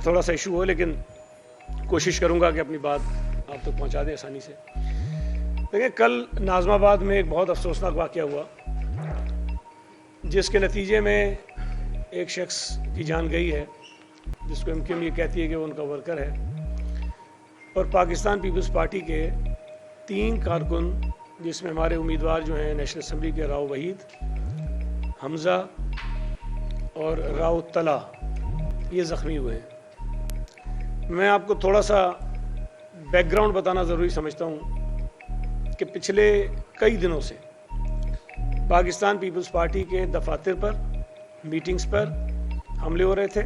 تھوڑا سا ایشو ہو، لیکن کوشش کروں گا کہ اپنی بات آپ تک پہنچا دیں آسانی سے۔ دیکھیں، کل ناظم آباد میں ایک بہت افسوسناک واقعہ ہوا، جس کے نتیجے میں ایک شخص کی جان گئی ہے، جس کو MQM یہ کہتی ہے کہ وہ ان کا ورکر ہے، اور پاکستان پیپلز پارٹی کے 3 کارکن، جس میں ہمارے امیدوار جو ہیں نیشنل اسمبلی کے راؤ وحید، حمزہ اور راؤ طلحہ، یہ زخمی ہوئے ہیں۔ میں آپ کو تھوڑا سا بیک گراؤنڈ بتانا ضروری سمجھتا ہوں کہ پچھلے کئی دنوں سے پاکستان پیپلز پارٹی کے دفاتر پر، میٹنگز پر حملے ہو رہے تھے،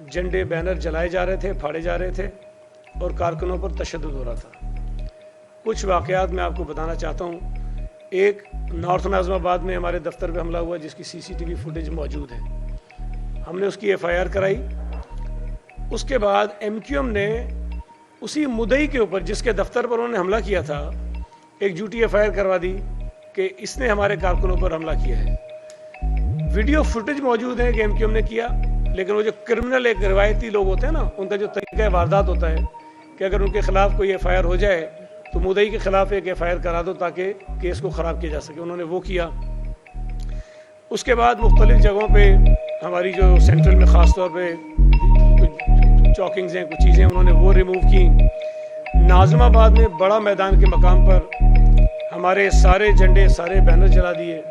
جھنڈے بینر جلائے جا رہے تھے، پھاڑے جا رہے تھے، اور کارکنوں پر تشدد ہو رہا تھا۔ کچھ واقعات میں آپ کو بتانا چاہتا ہوں۔ ایک نارتھ ناظم آباد میں ہمارے دفتر پہ حملہ ہوا، جس کی CCTV فوٹیج موجود ہے۔ ہم نے اس کی FIR کرائی۔ اس کے بعد MQM نے اسی مدعی کے اوپر، جس کے دفتر پر انہوں نے حملہ کیا تھا، ایک جھوٹی FIR کروا دی کہ اس نے ہمارے کارکنوں پر حملہ کیا ہے۔ ویڈیو فوٹیج موجود ہے کہ MQM نے کیا، لیکن وہ جو کرمنل ایک روایتی لوگ ہوتے ہیں نا، ان کا جو طریقہ واردات ہوتا ہے کہ اگر ان کے خلاف کوئی FIR ہو جائے تو مدعی کے خلاف ایک FIR کرا دو تاکہ کیس کو خراب کیا جا سکے۔ انہوں نے وہ کیا۔ اس کے بعد مختلف جگہوں پہ ہماری جو سینٹرل میں خاص طور پہ کچھ چوکنگز ہیں، کچھ چیزیں انہوں نے وہ ریموو کی۔ ناظم آباد میں بڑا میدان کے مقام پر ہمارے سارے جھنڈے، سارے بینر جلا دیے۔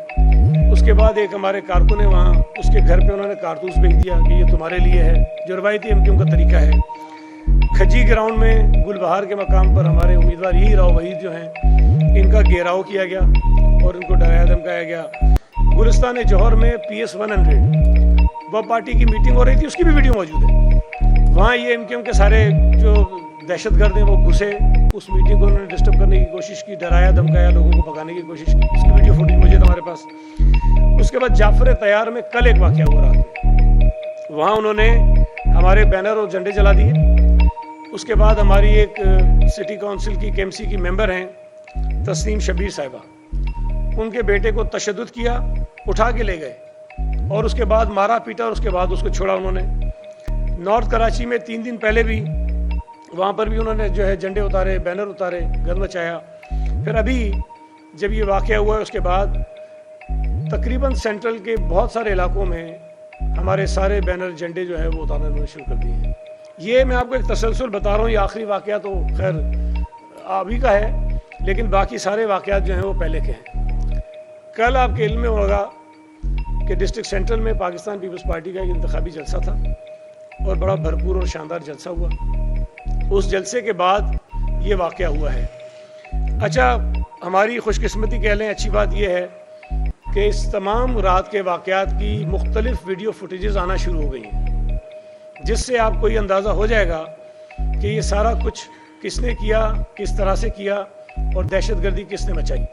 اس کے بعد ایک ہمارے کارکن ہے وہاں، اس کے گھر پہ انہوں نے کارتوس بھیج دیا کہ یہ تمہارے لیے ہے، جو روایتی MQM کا طریقہ ہے۔ کھجی گراؤنڈ میں گل بہار کے مقام پر ہمارے امیدوار یہی راؤ وحید جو ہیں، ان کا گھیراؤ کیا گیا اور ان کو ڈرایا دھمکایا گیا۔ گلستان جوہر میں PS 100 وہ پارٹی کی میٹنگ ہو رہی تھی، اس کی بھی ویڈیو موجود ہے۔ وہاں یہ MQM کے سارے جو دہشت گرد ہیں وہ گھسے، اس میٹنگ کو انہوں نے ڈسٹرب کرنے کی کوشش کی، ڈرایا دھمکایا، لوگوں کو بھگانے کی کوشش کی۔ اس کی ویڈیو فوٹیج موجود ہے ہمارے پاس۔ اس کے بعد جعفر تیار میں کل ایک واقعہ ہو رہا تھا، وہاں انہوں نے ہمارے بینر اور جھنڈے جلا دیے۔ اس کے بعد ہماری ایک سٹی کونسل کی KMC کی ممبر ہیں تسنیم شبیر صاحبہ، ان کے بیٹے کو تشدد کیا، اٹھا کے لے گئے اور اس کے بعد مارا پیٹا، اور اس کے بعد اس کو چھوڑا انہوں نے۔ نارتھ کراچی میں 3 دن پہلے بھی وہاں پر بھی انہوں نے جو ہے جھنڈے اتارے، بینر اتارے، گھر مچایا۔ پھر ابھی جب یہ واقعہ ہوا ہے، اس کے بعد تقریباً سینٹرل کے بہت سارے علاقوں میں ہمارے سارے بینر، جھنڈے جو ہے وہ اتارنا انہوں نے شروع کر دیے ہیں۔ یہ میں آپ کو ایک تسلسل بتا رہا ہوں، یہ آخری واقعہ تو خیر ابھی کا ہے، لیکن باقی سارے واقعات جو ہیں وہ پہلے کے ہیں۔ کل آپ کے علم میں ہوگا کہ ڈسٹرکٹ سینٹرل میں پاکستان پیپلز پارٹی کا ایک انتخابی جلسہ تھا، اور بڑا بھرپور اور شاندار جلسہ ہوا۔ اس جلسے کے بعد یہ واقعہ ہوا ہے۔ اچھا، ہماری خوش قسمتی کہہ لیں، اچھی بات یہ ہے کہ اس تمام رات کے واقعات کی مختلف ویڈیو فوٹیجز آنا شروع ہو گئی ہیں، جس سے آپ کو یہ اندازہ ہو جائے گا کہ یہ سارا کچھ کس نے کیا، کس طرح سے کیا، اور دہشت گردی کس نے مچائی۔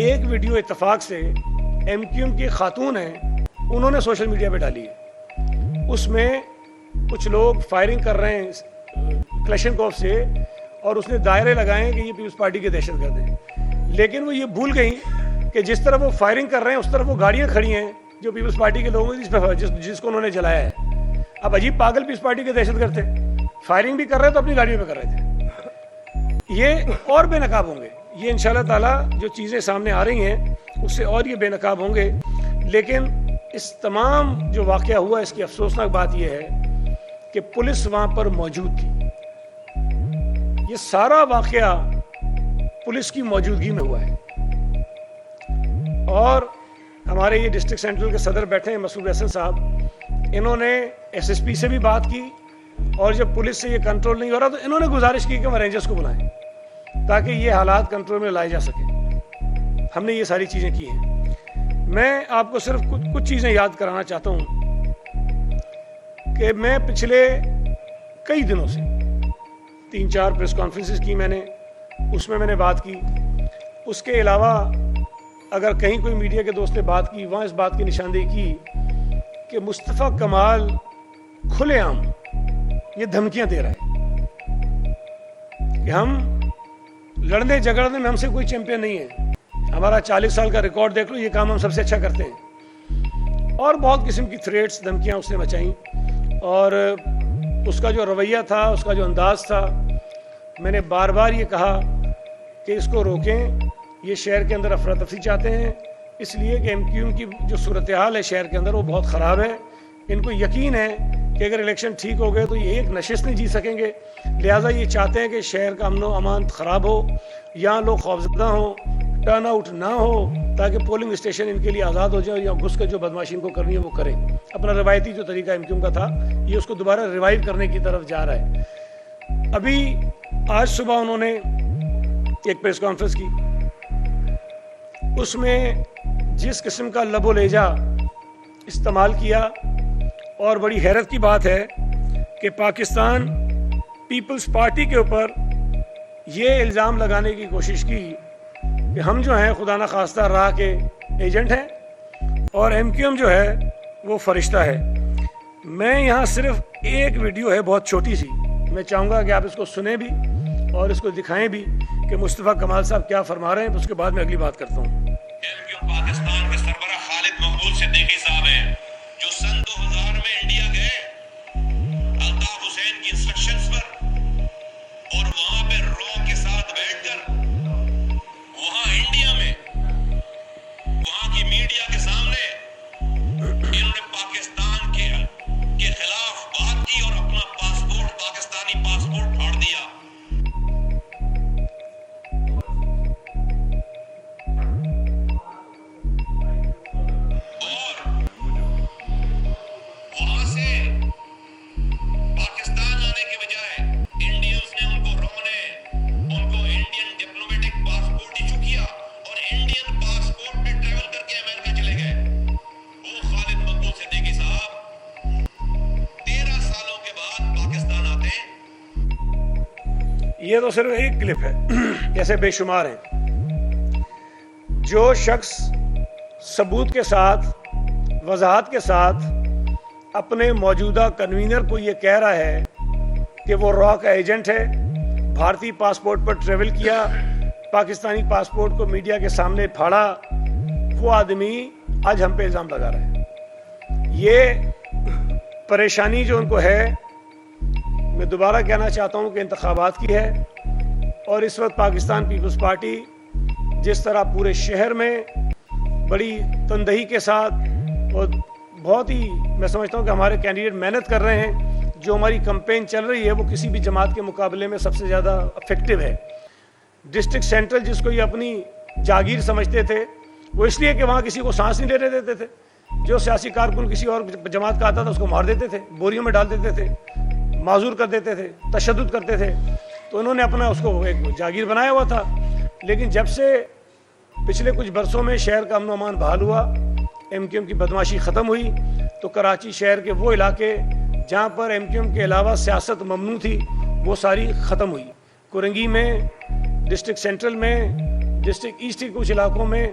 ایک ویڈیو اتفاق سے MQM کی خاتون ہیں، انہوں نے سوشل میڈیا پہ ڈالی ہے۔ اس میں کچھ لوگ فائرنگ کر رہے ہیں کلشنکوف سے، اور اس نے دائرے لگائے ہیں کہ یہ پیپلز پارٹی کے دہشت گرد ہیں، لیکن وہ یہ بھول گئیں کہ جس طرف وہ فائرنگ کر رہے ہیں اس طرف وہ گاڑیاں کھڑی ہیں جو پیپلز پارٹی کے لوگوں جس کو انہوں نے جلایا ہے۔ اب عجیب پاگل پیپلز پارٹی کے دہشت گرد تھے، فائرنگ بھی کر رہے تو اپنی گاڑیوں پہ کر رہے تھے۔ یہ اور بے نقاب ہوں گے، یہ انشاءاللہ تعالی جو چیزیں سامنے آ رہی ہیں اس سے اور یہ بے نقاب ہوں گے۔ لیکن اس تمام جو واقعہ ہوا، اس کی افسوسناک بات یہ ہے کہ پولیس وہاں پر موجود تھی۔ یہ سارا واقعہ پولیس کی موجودگی میں ہوا ہے، اور ہمارے یہ ڈسٹرکٹ سینٹرل کے صدر بیٹھے ہیں مسعود احسن صاحب، انہوں نے SSP سے بھی بات کی، اور جب پولیس سے یہ کنٹرول نہیں ہو رہا تو انہوں نے گزارش کی کہ وہ رینجرز کو بلائیں تاکہ یہ حالات کنٹرول میں لائے جا سکیں۔ ہم نے یہ ساری چیزیں کی ہیں۔ میں آپ کو صرف کچھ چیزیں یاد کرانا چاہتا ہوں کہ میں پچھلے کئی دنوں سے 3-4 پریس کانفرنسز کی میں نے، اس میں نے بات کی۔ اس کے علاوہ اگر کہیں کوئی میڈیا کے دوست نے بات کی، وہاں اس بات کی نشاندہی کی کہ مصطفیٰ کمال کھلے عام یہ دھمکیاں دے رہا ہے کہ ہم لڑنے جھگڑنے میں ہم سے کوئی چیمپئن نہیں ہے، ہمارا 40 سال کا ریکارڈ دیکھ لو، یہ کام ہم سب سے اچھا کرتے ہیں، اور بہت قسم کی تھریٹس، دھمکیاں اس نے مچائیں۔ اور اس کا جو رویہ تھا، اس کا جو انداز تھا، میں نے بار بار یہ کہا کہ اس کو روکیں، یہ شہر کے اندر افراتفری چاہتے ہیں، اس لیے کہ ایم کیو ایم کی جو صورتحال ہے شہر کے اندر وہ بہت خراب ہے. ان کو یقین ہے کہ اگر الیکشن ٹھیک ہو گئے تو یہ ایک نشست نہیں جی سکیں گے، لہٰذا یہ چاہتے ہیں کہ شہر کا امن و امان خراب ہو، یہاں لوگ خوفزدہ ہوں، ٹرن آؤٹ نہ ہو، تاکہ پولنگ اسٹیشن ان کے لیے آزاد ہو جائیں اور یہاں گھس کر جو بدماشی ان کو کرنی ہے وہ کریں. اپنا روایتی جو طریقہ ایم کیو ایم کا تھا یہ اس کو دوبارہ ریوائیو کرنے کی طرف جا رہا ہے. ابھی آج صبح انہوں نے ایک پریس کانفرنس کی، اس میں جس قسم کا لب و لہجہ استعمال کیا، اور بڑی حیرت کی بات ہے کہ پاکستان پیپلز پارٹی کے اوپر یہ الزام لگانے کی کوشش کی کہ ہم جو ہیں خدا نخواستہ راہ کے ایجنٹ ہیں اور ایم کیو ایم جو ہے وہ فرشتہ ہے. میں یہاں صرف ایک ویڈیو ہے بہت چھوٹی سی، میں چاہوں گا کہ آپ اس کو سنیں بھی اور اس کو دکھائیں بھی کہ مصطفیٰ کمال صاحب کیا فرما رہے ہیں، اس کے بعد میں اگلی بات کرتا ہوں. ایم کیو ایم پاکستان کے سربراہ خالد مقبول صدیقی صاحب ہیں جو سن 2000 میں انڈیا گئے الطاف حسین کی انسٹرکشنز پر، اور وہاں پہ رو کے ساتھ بیٹھ کر وہاں انڈیا میں وہاں کی میڈیا کے سامنے انہوں نے پاکستان کے خلاف بات کی اور اپنا پاسپورٹ، پاکستانی پاسپورٹ پھاڑ دیا. یہ تو صرف ایک کلپ ہے، ایسے بے شمار ہیں. جو شخص ثبوت کے ساتھ، وضاحت کے ساتھ اپنے موجودہ کنوینر کو یہ کہہ رہا ہے کہ وہ را کا ایجنٹ ہے، بھارتی پاسپورٹ پر ٹریول کیا، پاکستانی پاسپورٹ کو میڈیا کے سامنے پھاڑا، وہ آدمی آج ہم پہ الزام لگا رہا ہے. یہ پریشانی جو ان کو ہے، میں دوبارہ کہنا چاہتا ہوں کہ انتخابات کی ہے، اور اس وقت پاکستان پیپلز پارٹی جس طرح پورے شہر میں بڑی تندہی کے ساتھ اور بہت ہی میں سمجھتا ہوں کہ ہمارے کینڈیڈیٹ محنت کر رہے ہیں، جو ہماری کمپین چل رہی ہے وہ کسی بھی جماعت کے مقابلے میں سب سے زیادہ افیکٹو ہے. ڈسٹرکٹ سینٹرل جس کو یہ اپنی جاگیر سمجھتے تھے، وہ اس لیے کہ وہاں کسی کو سانس نہیں لینے دیتے تھے، جو سیاسی کارکن کسی اور جماعت کا آتا تھا اس کو مار دیتے تھے، بوریوں میں ڈال دیتے تھے، معذور کر دیتے تھے، تشدد کرتے تھے. تو انہوں نے اپنا اس کو ایک جاگیر بنایا ہوا تھا. لیکن جب سے پچھلے کچھ برسوں میں شہر کا امن و امان بحال ہوا، ایم کیو ایم کی بدماشی ختم ہوئی، تو کراچی شہر کے وہ علاقے جہاں پر ایم کیو ایم کے علاوہ سیاست ممنوع تھی وہ ساری ختم ہوئی. کورنگی میں، ڈسٹرکٹ سینٹرل میں، ڈسٹرکٹ ایسٹ کے کچھ علاقوں میں،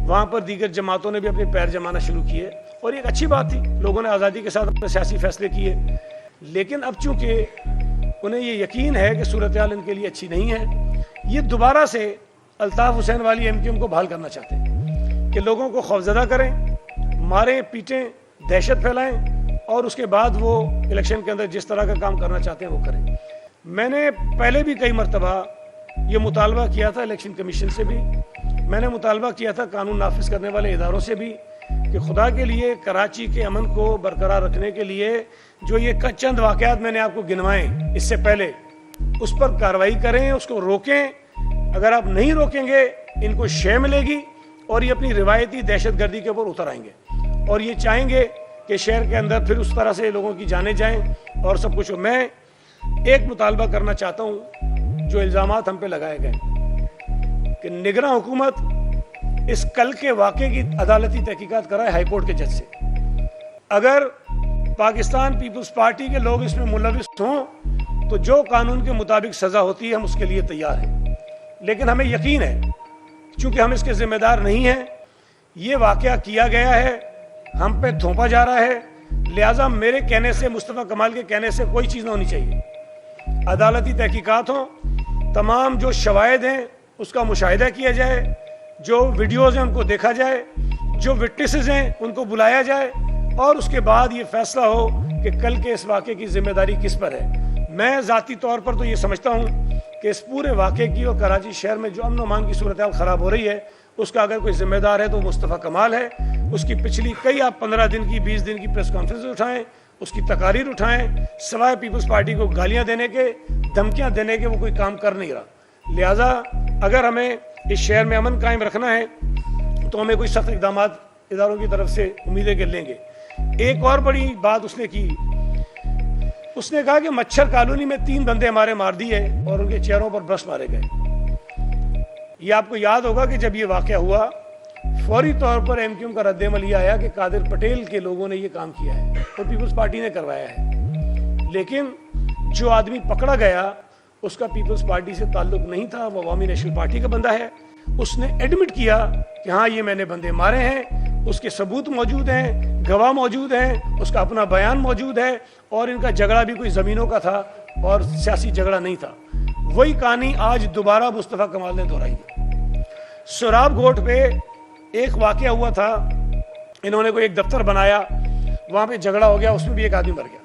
وہاں پر دیگر جماعتوں نے بھی اپنے پیر جمانا شروع کیے، اور یہ ایک اچھی بات تھی، لوگوں نے آزادی کے ساتھ اپنے سیاسی فیصلے کیے. لیکن اب چونکہ انہیں یہ یقین ہے کہ صورتحال ان کے لیے اچھی نہیں ہے، یہ دوبارہ سے الطاف حسین والی ایم کیو ایم کو بحال کرنا چاہتے ہیں کہ لوگوں کو خوفزدہ کریں، ماریں، پیٹیں، دہشت پھیلائیں، اور اس کے بعد وہ الیکشن کے اندر جس طرح کا کام کرنا چاہتے ہیں وہ کریں. میں نے پہلے بھی کئی مرتبہ یہ مطالبہ کیا تھا الیکشن کمیشن سے بھی، میں نے مطالبہ کیا تھا قانون نافذ کرنے والے اداروں سے بھی کہ خدا کے لیے کراچی کے امن کو برقرار رکھنے کے لیے جو یہ چند واقعات میں نے آپ کو گنوائے اس سے پہلے، اس پر کارروائی کریں، اس کو روکیں. اگر آپ نہیں روکیں گے ان کو شے ملے گی اور یہ اپنی روایتی دہشت گردی کے اوپر اتر آئیں گے، اور یہ چاہیں گے کہ شہر کے اندر پھر اس طرح سے لوگوں کی جانیں جائیں اور سب کچھ. میں ایک مطالبہ کرنا چاہتا ہوں، جو الزامات ہم پہ لگائے گئے کہ نگراں حکومت اس کل کے واقعے کی عدالتی تحقیقات کرائے ہائی کورٹ کے جج سے. اگر پاکستان پیپلز پارٹی کے لوگ اس میں ملوث ہوں تو جو قانون کے مطابق سزا ہوتی ہے ہم اس کے لیے تیار ہیں. لیکن ہمیں یقین ہے چونکہ ہم اس کے ذمہ دار نہیں ہیں، یہ واقعہ کیا گیا ہے، ہم پہ تھوپا جا رہا ہے، لہٰذا میرے کہنے سے، مصطفیٰ کمال کے کہنے سے کوئی چیز نہ ہونی چاہیے. عدالتی تحقیقات ہوں، تمام جو شواہد ہیں اس کا مشاہدہ کیا جائے، جو ویڈیوز ہیں ان کو دیکھا جائے، جو وٹنسز ہیں ان کو بلایا جائے، اور اس کے بعد یہ فیصلہ ہو کہ کل کے اس واقعے کی ذمہ داری کس پر ہے. میں ذاتی طور پر تو یہ سمجھتا ہوں کہ اس پورے واقعے کی اور کراچی شہر میں جو امن و امان کی صورتحال خراب ہو رہی ہے اس کا اگر کوئی ذمہ دار ہے تو مصطفیٰ کمال ہے. اس کی پچھلی کئی آپ 15 دن کی 20 دن کی پریس کانفرنس اٹھائیں, اس کی تقاریر اٹھائیں, سوائے پیپلز پارٹی کو گالیاں دینے کے, دھمکیاں دینے کے وہ کوئی کام کر نہیں رہا. لہٰذا اگر ہمیں اس شہر میں امن قائم رکھنا ہے تو ہمیں کوئی سخت اقدامات اداروں کی طرف سے امیدیں کر لیں گے. ایک اور بڑی بات اس نے کی, اس نے کہا کہ مچھر کالونی میں 3 بندے ہمارے مار دیے اور ان کے چہروں پر برش مارے گئے. یہ آپ کو یاد ہوگا کہ جب یہ واقعہ ہوا فوری طور پر ایم کیو ایم کا رد عمل یہ آیا کہ قادر پٹیل کے لوگوں نے یہ کام کیا ہے اور پیپلز پارٹی نے کروایا ہے. لیکن جو آدمی پکڑا گیا اس کا پیپلز پارٹی سے تعلق نہیں تھا, وہ عوامی نیشنل پارٹی کا بندہ ہے. اس نے ایڈمٹ کیا کہ ہاں یہ میں نے بندے مارے ہیں, اس کے ثبوت موجود ہیں, گواہ موجود ہیں, اس کا اپنا بیان موجود ہے, اور ان کا جھگڑا بھی کوئی زمینوں کا تھا اور سیاسی جھگڑا نہیں تھا. وہی کہانی آج دوبارہ مصطفیٰ کمال نے دہرائی ہے. سوراب گھوٹ پہ ایک واقعہ ہوا تھا, انہوں نے کوئی ایک دفتر بنایا, وہاں پہ جھگڑا ہو گیا, اس میں بھی ایک آدمی مر گیا.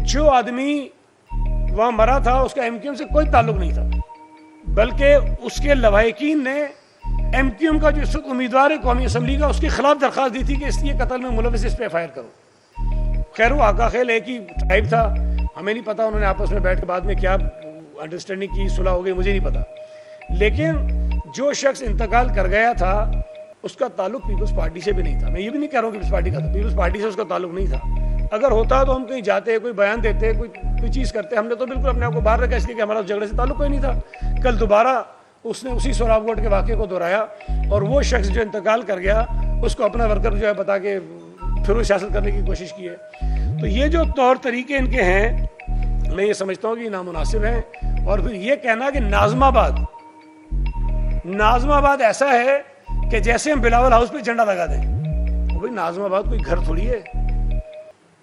جو آدمی وہاں مرا تھا اس کا ایم کیو ایم سے کوئی تعلق نہیں تھا, بلکہ اس کے لواحقین نے ایم کیو ایم کا جو اس وقت امیدوار ہے قومی اسمبلی کا, اس کے خلاف درخواست دی تھی کہ اس لیے قتل میں ملوث اس پہ ایف آئی آر کرو. خیر وہ آقا خیل ایک ہی ٹائپ تھا, ہمیں نہیں پتا انہوں نے آپس میں بیٹھ کے بعد میں کیا انڈرسٹینڈنگ کی, صلح ہو گئی, مجھے نہیں پتا. لیکن جو شخص انتقال کر گیا تھا اس کا تعلق پیپلز پارٹی سے بھی نہیں تھا. میں یہ بھی نہیں کہہ رہا ہوں کہ پیپلز پارٹی کا تھا, پیپلز پارٹی سے اس کا تعلق نہیں تھا. اگر ہوتا تو ہم کہیں جاتے, کوئی بیان دیتے, کوئی چیز کرتے. ہم نے تو بالکل اپنے آپ کو باہر رکھا اس لیے کہ ہمارا جھگڑے سے تعلق کوئی نہیں تھا. کل دوبارہ اس نے اسی سوراب گھوٹ کے واقعے کو دہرایا, اور وہ شخص جو انتقال کر گیا اس کو اپنا ورکر جو ہے بتا کے پھر وہ سیاست کرنے کی کوشش کی ہے. تو یہ جو طور طریقے ان کے ہیں میں یہ سمجھتا ہوں کہ یہ نامناسب ہیں. اور پھر یہ کہنا کہ ناظم آباد ایسا ہے کہ جیسے ہم بلاول ہاؤس پہ جھنڈا لگا دیں. بھائی ناظم آباد کوئی گھر تھوڑی ہے,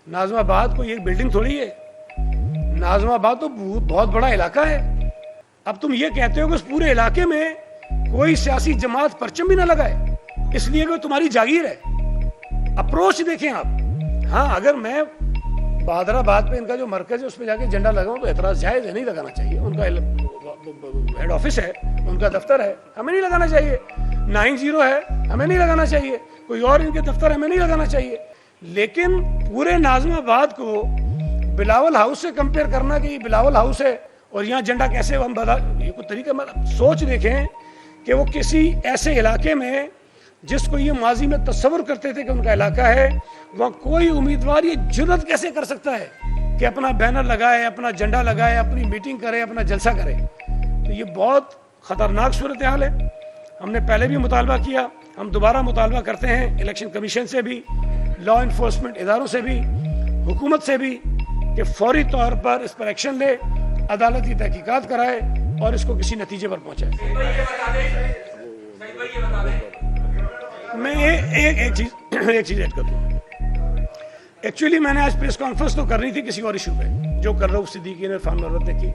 ناظم آباد کوئی ایک بلڈنگ تھوڑی ہے, ناظم آباد تو بہت بڑا علاقہ ہے. اب تم یہ کہتے ہو کہ اس پورے علاقے میں کوئی سیاسی جماعت پرچم بھی نہ لگائے اس لیے کہ تمہاری جاگیر ہے. اپروچ دیکھیں آپ. ہاں اگر میں بہادر آباد پہ ان کا جو مرکز ہے اس پہ جا کے جھنڈا لگاؤں تو اعتراض جائز ہے, نہیں لگانا چاہیے. ان کا ہیڈ آفس ہے, ان کا دفتر ہے, ہمیں نہیں لگانا چاہیے. 90 ہے, ہمیں نہیں لگانا چاہیے. کوئی اور ان کے دفتر ہمیں نہیں لگانا چاہیے. لیکن پورے ناظم آباد کو بلاول ہاؤس سے کمپیئر کرنا کہ یہ بلاول ہاؤس ہے اور یہاں جھنڈا کیسے ہم بدل, یہ کوئی طریقہ. سوچ دیکھیں کہ وہ کسی ایسے علاقے میں جس کو یہ ماضی میں تصور کرتے تھے کہ ان کا علاقہ ہے, وہاں کوئی امیدوار یہ جرات کیسے کر سکتا ہے کہ اپنا بینر لگائے, اپنا جھنڈا لگائے, اپنی میٹنگ کرے, اپنا جلسہ کرے. تو یہ بہت خطرناک صورتحال ہے. ہم نے پہلے بھی مطالبہ کیا, ہم دوبارہ مطالبہ کرتے ہیں الیکشن کمیشن سے بھی, لا انفورسمنٹ اداروں سے بھی, حکومت سے بھی, کہ فوری طور پر اس پر ایکشن لے, عدالتی تحقیقات کرائے اور اس کو کسی نتیجے پر پہنچائے. میں ایک چیز ایڈ کر دوں. ایکچولی میں نے آج پریس کانفرنس تو کرنی تھی کسی اور ایشو پہ جو کر رہا ہوں صدیقی نے, عرفان مروت نے کی,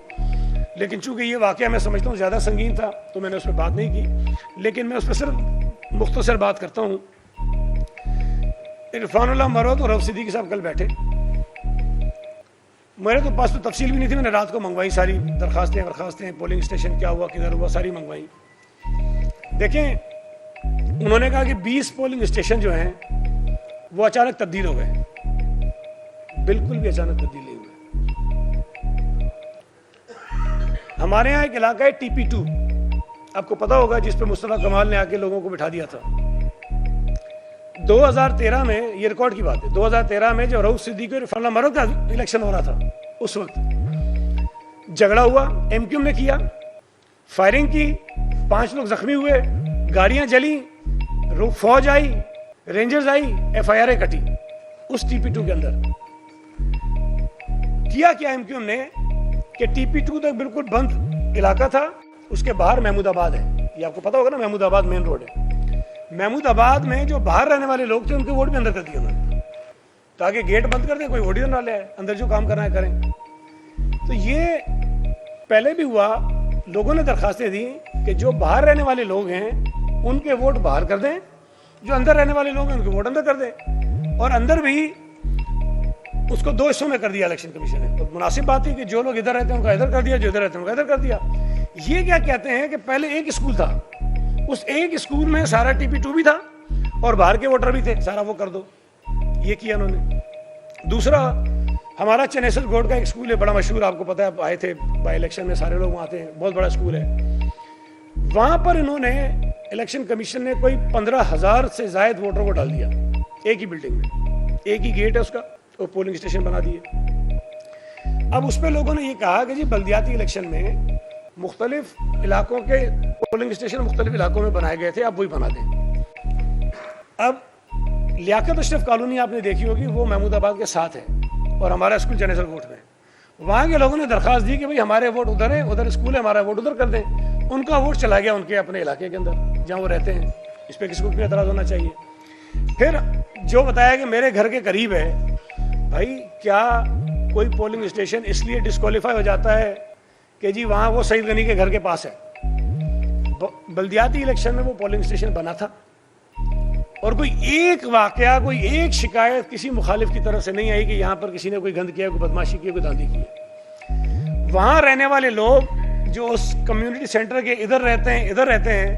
لیکن چونکہ یہ واقعہ میں سمجھتا ہوں زیادہ سنگین تھا تو میں نے اس پہ بات نہیں کی. لیکن میں اس پہ صرف مختصر بات کرتا ہوں. عرفان اللہ مروت اور رؤف صدیقی صاحب کل بیٹھے, میرے تو پاس تو تفصیل بھی نہیں تھی, میں نے رات کو منگوائی ساری درخواستیں, پولنگ اسٹیشن کیا ہوا, کدھر ہوا, ساری منگوائی. دیکھیں انہوں نے کہا کہ 20 پولنگ اسٹیشن جو ہیں وہ اچانک تبدیل ہو گئے. بالکل بھی اچانک تبدیل نہیں ہوئے. ہمارے یہاں ایک علاقہ ہے TP2, آپ کو پتا ہوگا, جس پہ مصطفیٰ کمال نے آ کے لوگوں کو بٹھا دیا تھا. 2013 میں, یہ ریکارڈ کی بات ہے, 2013 میں جو رؤف صدیقی اور عرفان اللہ مروت کا الیکشن ہو رہا تھا اس وقت جھگڑا ہوا, ایم کیو ایم نے کیا, فائرنگ کی, 5 لوگ زخمی ہوئے, گاڑیاں جلی, فوج آئی, رینجرز آئی, FIR کٹی اس TP2 کے اندر. کیا ایم کیو ایم نے کہ TP2 تو بالکل بند علاقہ تھا, اس کے باہر محمود آباد ہے, یہ آپ کو پتا ہوگا نا, محمود آباد مین روڈ ہے. محمود آباد میں جو باہر رہنے والے لوگ تھے ان کے ووٹ بھی اندر کر دیا انہوں نے, تاکہ گیٹ بند کر دیں, کوئی ووٹ ہی نہ لے آئے, اندر جو کام کرنا ہے کریں. تو یہ پہلے بھی ہوا, لوگوں نے درخواستیں دی کہ جو باہر رہنے والے لوگ ہیں ان کے ووٹ باہر کر دیں, جو اندر رہنے والے لوگ ہیں ان کے ووٹ اندر کر دیں. اور اندر بھی اس کو 2 حصوں میں کر دیا الیکشن کمیشن نے. تو مناسب بات ہے کہ جو لوگ ادھر رہتے ہیں ان کا ادھر کر دیا, جو ادھر رہتے ہیں ان کا ادھر کر دیا. یہ کیا کہتے ہیں کہ پہلے ایک اسکول تھا, اس ایک اسکول میں سارا TP2 بھی تھا اور باہر کے ووٹر بھی تھے, سارا وہ کر دو. یہ کیا انہوں نے. دوسرا, ہمارا چنیسل گوڈ کا ایک اسکول ہے بڑا مشہور, آپ کو پتا ہے, آپ آئے تھے بائی الیکشن میں, سارے لوگ وہاں آتے ہیں, بہت بڑا اسکول ہے. وہاں پر انہوں نے الیکشن کمیشن نے کوئی 15,000 سے زائد ووٹروں کو ڈال دیا ایک ہی بلڈنگ میں, ایک ہی گیٹ ہے اس کا, اور پولنگ اسٹیشن بنا دیے. اب اس پہ لوگوں نے یہ کہا کہ جی بلدیاتی الیکشن میں مختلف علاقوں کے پولنگ اسٹیشن مختلف علاقوں میں بنائے گئے تھے, آپ وہی بنا دیں. اب لیاقت اشرف کالونی آپ نے دیکھی ہوگی, وہ محمود آباد کے ساتھ ہے, اور ہمارا اسکول چنیسل کوٹ میں. وہاں کے لوگوں نے درخواست دی کہ بھئی ہمارے ووٹ ادھر ہیں, ادھر اسکول ہے, ہمارا ووٹ ادھر کر دیں. ان کا ووٹ چلا گیا ان کے اپنے علاقے کے اندر جہاں وہ رہتے ہیں. اس پہ کسی کو بھی اعتراض ہونا چاہیے. پھر جو بتایا کہ میرے گھر کے قریب ہے, بھائی کیا کوئی پولنگ اسٹیشن اس لیے ڈسکوالیفائی ہو جاتا ہے کہ جی وہاں وہ سعید غنی کے گھر کے پاس ہے؟ بلدیاتی الیکشن میں وہ پولنگ اسٹیشن بنا تھا, اور کوئی ایک واقعہ, کوئی ایک شکایت کسی مخالف کی طرف سے نہیں آئی کہ یہاں پر کسی نے کوئی گند کیا, کوئی بدماشی کی, کوئی دھاندلی کی. وہاں رہنے والے لوگ جو اس کمیونٹی سینٹر کے ادھر رہتے ہیں,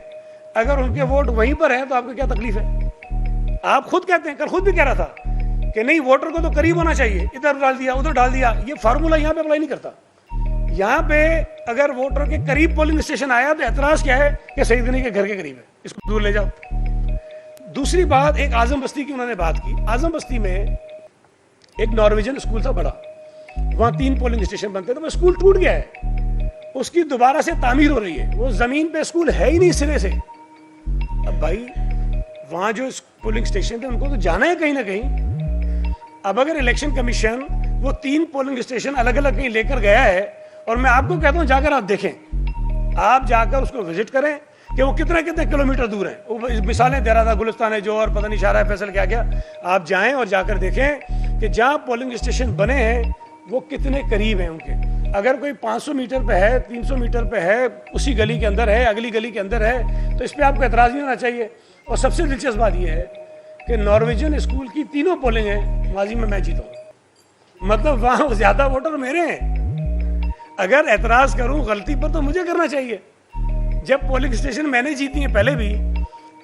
اگر ان کے ووٹ وہیں پر ہیں تو آپ کو کیا تکلیف ہے؟ آپ خود کہتے ہیں, کل خود بھی کہہ رہا تھا کہ نہیں ووٹر کو تو قریب ہونا چاہیے, ادھر ڈال دیا ادھر ڈال دیا. یہ فارمولہ یہاں پہ اپلائی نہیں کرتا. یہاں پہ اگر ووٹر کے قریب پولنگ اسٹیشن آیا تو اعتراض کیا ہے کہ سعید غنی کے گھر کے قریب ہے, اس کو دور لے جاؤ. دوسری بات, ایک اعظم بستی کی انہوں نے بات کی. اعظم بستی میں ایک نارویجن اسکول تھا بڑا, وہاں 3 پولنگ اسٹیشن بنتے تھے. وہ اسکول ٹوٹ گیا ہے, اس کی دوبارہ سے تعمیر ہو رہی ہے. وہ زمین پہ اسکول ہے ہی نہیں سرے سے. اب بھائی وہاں جو پولنگ اسٹیشن تھے ان کو تو جانا ہے کہیں نہ کہیں. اب اگر الیکشن کمیشن وہ 3 پولنگ اسٹیشن الگ الگ کہیں لے کر گیا ہے, اور میں آپ کو کہتا ہوں جا کر آپ دیکھیں, آپ جا کر اس کو وزٹ کریں کہ وہ کتنے کلومیٹر دور ہیں. وہ مثالیں دے رہا تھا, گلستان ہے جو, اور پتہ نہیں شاہراہ فیصل کیا کیا. آپ جائیں اور جا کر دیکھیں کہ جہاں پولنگ اسٹیشن بنے ہیں وہ کتنے قریب ہیں ان کے. اگر کوئی 500 میٹر پہ ہے, 300 میٹر پہ ہے, اسی گلی کے اندر ہے, اگلی گلی کے اندر ہے, تو اس پہ آپ کو اعتراض نہیں ہونا چاہیے. اور سب سے دلچسپ بات یہ ہے کہ نارویجن اسکول کی 3 پولنگ ہیں, ماضی میں جیتا ہوں. مطلب وہاں زیادہ ووٹر میرے ہیں. اگر اعتراض کروں غلطی پر تو مجھے کرنا چاہیے. جب پولنگ اسٹیشن میں نے جیتی ہیں پہلے بھی,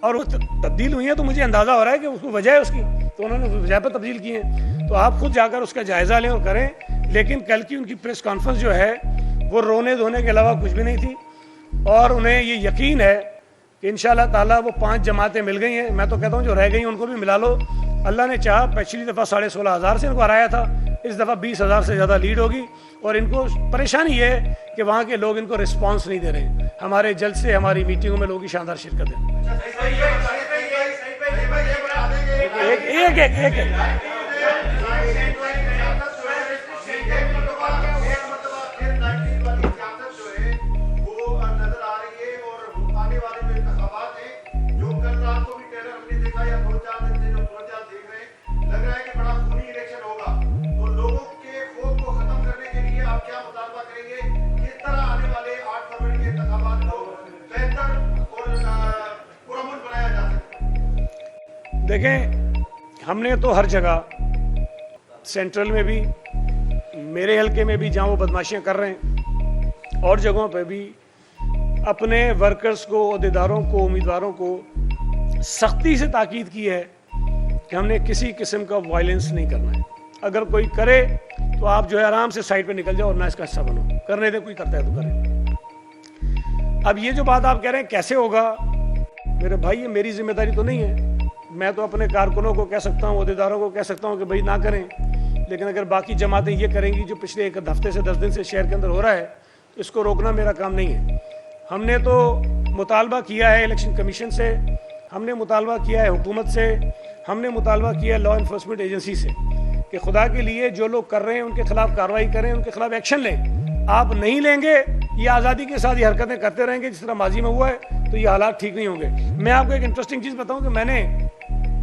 اور وہ تبدیل ہوئی ہیں, تو مجھے اندازہ ہو رہا ہے کہ اس کو وجہ ہے اس کی, تو انہوں نے وجہ پر تبدیل کی ہیں. تو آپ خود جا کر اس کا جائزہ لیں اور کریں. لیکن کل کی ان کی پریس کانفرنس جو ہے وہ رونے دھونے کے علاوہ کچھ بھی نہیں تھی, اور انہیں یہ یقین ہے کہ انشاءاللہ تعالیٰ وہ 5 جماعتیں مل گئی ہیں. میں تو کہتا ہوں جو رہ گئی ہیں ان کو بھی ملا لو. اللہ نے چاہا, پچھلی دفعہ 16,500 سے ان کو ہرایا تھا, اس دفعہ 20,000 سے زیادہ لیڈ ہوگی. اور ان کو پریشانی یہ ہے کہ وہاں کے لوگ ان کو رسپانس نہیں دے رہے ہیں. ہمارے جلسے, ہماری میٹنگوں میں لوگوں کی شاندار شرکت ہے. ایک دیکھیں, ہم نے تو ہر جگہ, سینٹرل میں بھی, میرے حلقے میں بھی جہاں وہ بدماشیاں کر رہے ہیں, اور جگہوں پہ بھی اپنے ورکرز کو, عہدیداروں کو, امیدواروں کو سختی سے تاکید کی ہے کہ ہم نے کسی قسم کا وائلنس نہیں کرنا ہے. اگر کوئی کرے تو آپ جو ہے آرام سے سائڈ پہ نکل جاؤ اور نہ اس کا حصہ بنو. کرنے دیں, کوئی کرتا ہے تو کرے. اب یہ جو بات آپ کہہ رہے ہیں کیسے ہوگا, میرے بھائی یہ میری ذمہ داری تو نہیں ہے. میں تو اپنے کارکنوں کو کہہ سکتا ہوں, عہدیداروں کو کہہ سکتا ہوں کہ بھائی نہ کریں, لیکن اگر باقی جماعتیں یہ کریں گی جو پچھلے 1 ہفتے سے 10 دن سے شہر کے اندر ہو رہا ہے, تو اس کو روکنا میرا کام نہیں ہے. ہم نے تو مطالبہ کیا ہے الیکشن کمیشن سے, ہم نے مطالبہ کیا ہے حکومت سے, ہم نے مطالبہ کیا ہے لا انفورسمنٹ ایجنسی سے کہ خدا کے لیے جو لوگ کر رہے ہیں ان کے خلاف کارروائی کریں, ان کے خلاف ایکشن لیں. آپ نہیں لیں گے, یہ آزادی کے ساتھ یہ حرکتیں کرتے رہیں گے جس طرح ماضی میں ہوا ہے, تو یہ حالات ٹھیک نہیں ہوں گے. میں آپ کو ایک انٹرسٹنگ چیز بتاؤں کہ میں نے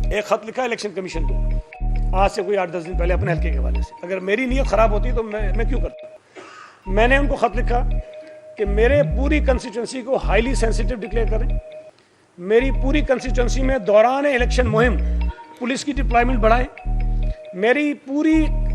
ایک خط لکھا الیکشن کمیشن کو آج سے کوئی 8-10 دن پہلے اپنے حلقے کے حوالے سے. اگر میری نیت خراب ہوتی تو میں کیوں کرتا. میں نے ان کو خط لکھا کہ میرے پوری کنسٹیچوئنسی کو ہائیلی سینسیٹیو ڈکلیئر کریں. میری پوری کنسٹیچوئنسی میں دوران الیکشن مہم پولیس کی ڈپلائمنٹ بڑھائیں. میری پوری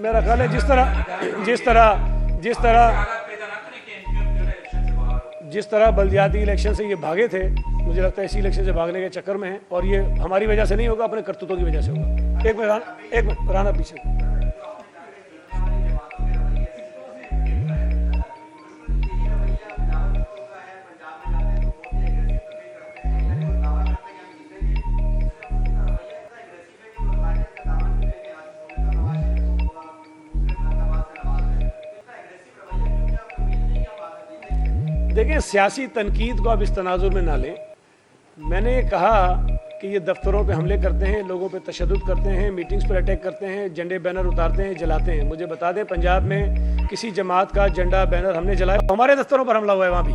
میرا خیال ہے جس طرح بلدیاتی الیکشن سے یہ بھاگے تھے، مجھے لگتا ہے اسی الیکشن سے بھاگنے کے چکر میں ہیں، اور یہ ہماری وجہ سے نہیں ہوگا، اپنے کرتوتوں کی وجہ سے ہوگا۔ ایک منٹ رانا پیچھے۔ دیکھیں، سیاسی تنقید کو آپ اس تناظر میں نہ لیں۔ میں نے کہا کہ یہ دفتروں پہ حملے کرتے ہیں، لوگوں پہ تشدد کرتے ہیں، میٹنگز پر اٹیک کرتے ہیں، جھنڈے بینر اتارتے ہیں، جلاتے ہیں۔ مجھے بتا دیں پنجاب میں کسی جماعت کا جھنڈا بینر ہم نے جلایا؟ ہمارے دفتروں پر حملہ ہوا ہے، وہاں بھی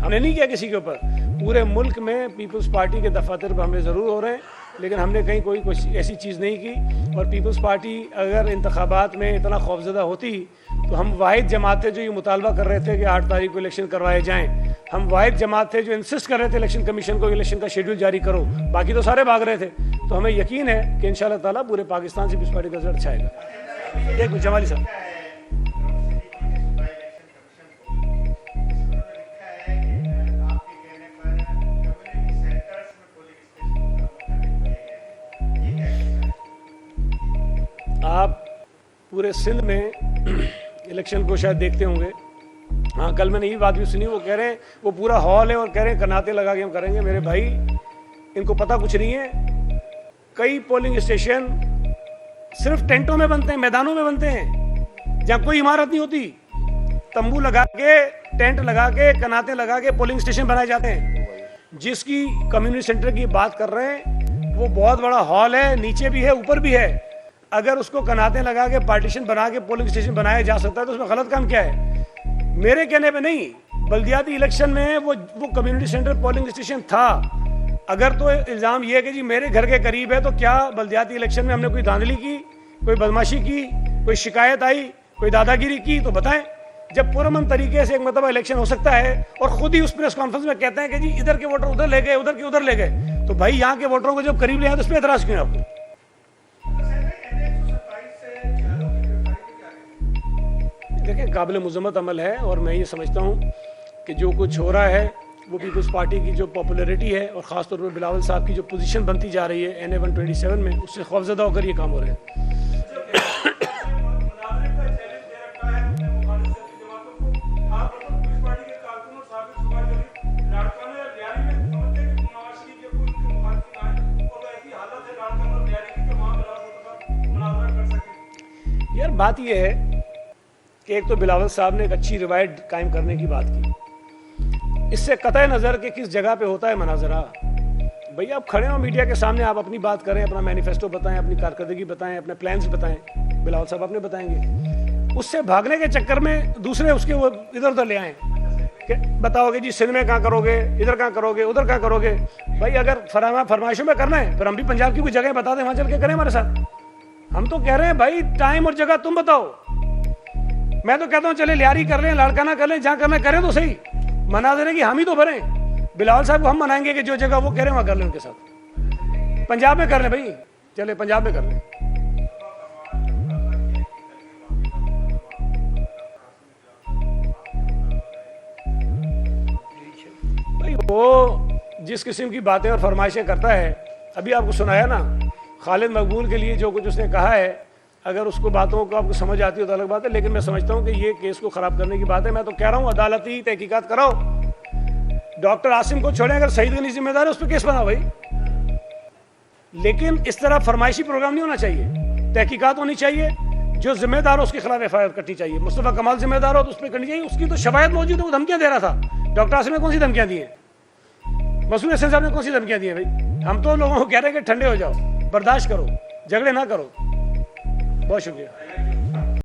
ہم نے نہیں کیا کسی کے اوپر۔ پورے ملک میں پیپلز پارٹی کے دفاتر پر حملے ضرور ہو رہے ہیں، لیکن ہم نے کہیں کوئی ایسی چیز نہیں کی۔ اور پیپلز پارٹی اگر انتخابات میں اتنا خوفزدہ ہوتی تو ہم واحد جماعت تھے جو یہ مطالبہ کر رہے تھے کہ 8 تاریخ کو الیکشن کروائے جائیں۔ ہم واحد جماعت تھے جو انسسٹ کر رہے تھے الیکشن کمیشن کو الیکشن کا شیڈول جاری کرو، باقی تو سارے بھاگ رہے تھے۔ تو ہمیں یقین ہے کہ انشاءاللہ تعالیٰ پورے پاکستان سے پیپلز پارٹی کا رزلٹ اچھا آئے گا۔ ایک منٹ جمالی صاحب۔ آپ پورے سندھ میں الیکشن کو شاید دیکھتے ہوں گے۔ ہاں، کل میں نے یہ بات بھی سنی، وہ کہہ رہے ہیں وہ پورا ہال ہے اور کہہ رہے ہیں کناتے لگا کے ہم کریں گے۔ میرے بھائی، ان کو پتہ کچھ نہیں ہے۔ کئی پولنگ اسٹیشن صرف ٹینٹوں میں بنتے ہیں، میدانوں میں بنتے ہیں جہاں کوئی عمارت نہیں ہوتی۔ تمبو لگا کے، ٹینٹ لگا کے، کناتے لگا کے پولنگ اسٹیشن بنائے جاتے ہیں۔ جس کی کمیونٹی سینٹر کی بات کر رہے ہیں وہ بہت بڑا ہال ہے، نیچے بھی ہے اوپر بھی ہے۔ اگر اس کو کناتے لگا کے پارٹیشن بنا کے پولنگ اسٹیشن بنایا جا سکتا ہے تو اس میں غلط کام کیا ہے؟ میرے کہنے پہ نہیں، بلدیاتی الیکشن میں وہ کمیونٹی سینٹر پولنگ اسٹیشن تھا۔ اگر تو الزام یہ ہے کہ جی میرے گھر کے قریب ہے، تو کیا بلدیاتی الیکشن میں ہم نے کوئی دھاندلی کی، کوئی بدماشی کی، کوئی شکایت آئی، کوئی دادا گیری کی تو بتائیں۔ جب پرامن طریقے سے ایک مرتبہ الیکشن ہو سکتا ہے اور خود ہی اس پریس کانفرنس میں کہتے ہیں کہ جی ادھر کے ووٹر ادھر لے گئے، ادھر کے ادھر لے گئے، تو بھائی یہاں کے ووٹروں کو جب قریب لے آئے تو اس پہ اعتراض کیوں ہے آپ کو؟ دیکھیں، قابل مذمت عمل ہے، اور میں یہ سمجھتا ہوں کہ جو کچھ ہو رہا ہے وہ پیپلز پارٹی کی جو پاپولیرٹی ہے اور خاص طور پر بلاول صاحب کی جو پوزیشن بنتی جا رہی ہے NA 127 میں، اس سے خوفزدہ ہو کر یہ کام ہو رہے ہیں۔ یار بات یہ ہے کہ ایک تو بلاول صاحب نے ایک اچھی روایت قائم کرنے کی بات کی، اس سے قطع نظر کہ کس جگہ پہ ہوتا ہے مناظرہ، بھئی آپ کھڑے ہو میڈیا کے سامنے، آپ اپنی بات کریں، اپنا مینیفیسٹو بتائیں، اپنی کارکردگی بتائیں، اپنے پلانز بتائیں، بلاول صاحب اپنے بتائیں گے۔ اس سے بھاگنے کے چکر میں دوسرے اس کے وہ ادھر ادھر لے آئیں کہ بتاؤ گے جی سندھ میں کہاں کرو گے، ادھر کہاں کرو گے، ادھر کہاں کرو گے۔ بھائی اگر فرمائشوں میں کرنا ہے پھر ہم بھی پنجاب کی کوئی جگہ بتا دیں، وہاں چل کے کریں ہمارے ساتھ۔ ہم تو کہہ رہے ہیں بھائی ٹائم اور جگہ تم بتاؤ۔ میں تو کہتا ہوں چلے لیاری کر لیں، لاڑکانہ کر لیں، جہاں کرنا کریں تو صحیح، مناظرے کی ہم ہی تو بھریں۔ بلاول صاحب کو ہم منائیں گے کہ جو جگہ وہ کہہ رہے ہیں وہاں کر لیں ان کے ساتھ۔ پنجاب میں کر لیں بھائی، چلے پنجاب میں کر لیں۔ بھائی وہ جس قسم کی باتیں اور فرمائشیں کرتا ہے، ابھی آپ کو سنایا نا خالد مقبول کے لیے جو کچھ اس نے کہا ہے، اگر اس کو باتوں کو آپ کو سمجھ آتی ہو تو الگ بات ہے، لیکن میں سمجھتا ہوں کہ یہ کیس کو خراب کرنے کی بات ہے۔ میں تو کہہ رہا ہوں عدالتی تحقیقات کراؤ، ڈاکٹر عاصم کو چھوڑیں، اگر سعید غنی ذمہ دار ہے اس پہ کیس بناؤ بھائی، لیکن اس طرح فرمائشی پروگرام نہیں ہونا چاہیے۔ تحقیقات ہونی چاہیے، جو ذمہ دار ہو اس کے خلاف FIR کرنی چاہیے۔ مصطفیٰ کمال ذمہ دار ہو تو اس پہ کرنی چاہیے، اس کی تو شواہد موجود ہے، وہ دھمکیاں دے رہا تھا۔ ڈاکٹر عاصم نے کون سی دھمکیاں دی ہیں؟ مسعود حسین صاحب نے کون سی دھمکیاں دی ہیں؟ بھائی ہم تو لوگوں کو کہہ رہے ہیں کہ ٹھنڈے ہو جاؤ، برداشت کرو، جھگڑے نہ کرو۔ بہت شکریہ۔